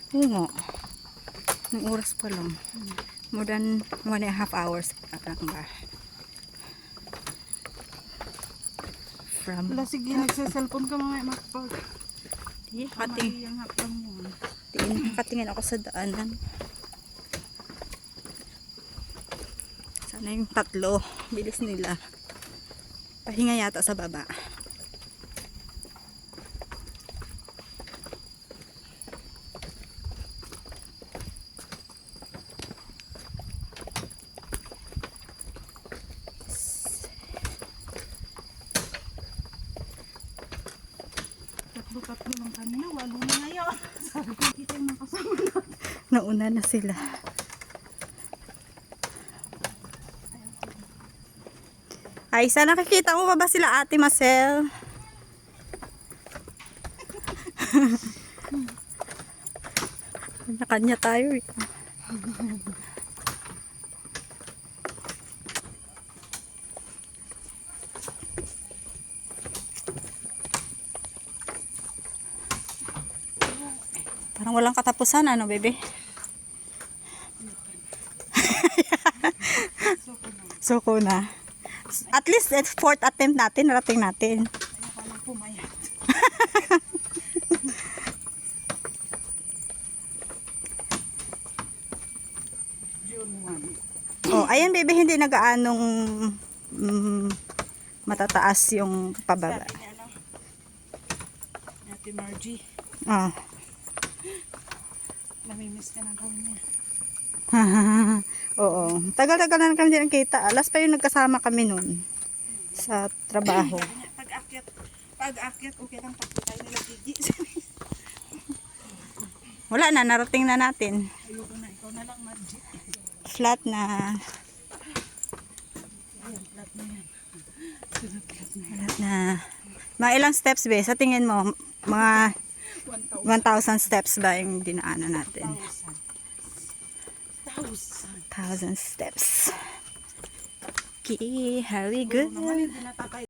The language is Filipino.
Oo nga. Ng oras pa lang. More than 1.5 hours pa lang ba? From... Wala, sige, nagsa-cellphone ka mamaya magpag. Nakatingin ako sa daanan. Sana yung tatlo. Bilis nila. Pahinga yata sa baba. Tatlo lang kanina, walo na ngayon. Sabi ko, kita yung nakasama natin. Nauna na sila. Ay, sana nakikita mo pa ba sila Ate Marcel? Kanya-kanya tayo eh. Parang walang katapusan, ano, bebe? Soko na. At least, fourth attempt natin, narating natin. Ayaw ka lang pumayat. June 1. Oh, ayan, bebe, hindi nagaanong matataas yung pababa. Sabi niya, ano? Ate Margie, Ah. namimiss ka na daw niya. Oo. Tagal-tagal na kami din kita. Last pa yung nagkasama kami nun sa trabaho. Sabi niya, pag-akyat, okay lang pag tayo nila Gigi. Wala na, narating na natin. Ayoko na, ikaw na lang, Margie. Flat na. Ayan, flat na yan. Flat na yan. Flat na. Mga ilang steps ba? Sa tingin mo, mga 1,000 steps ba yung dinaanan natin? 1,000 steps. Okay, how we good? Naman, hindi natatay.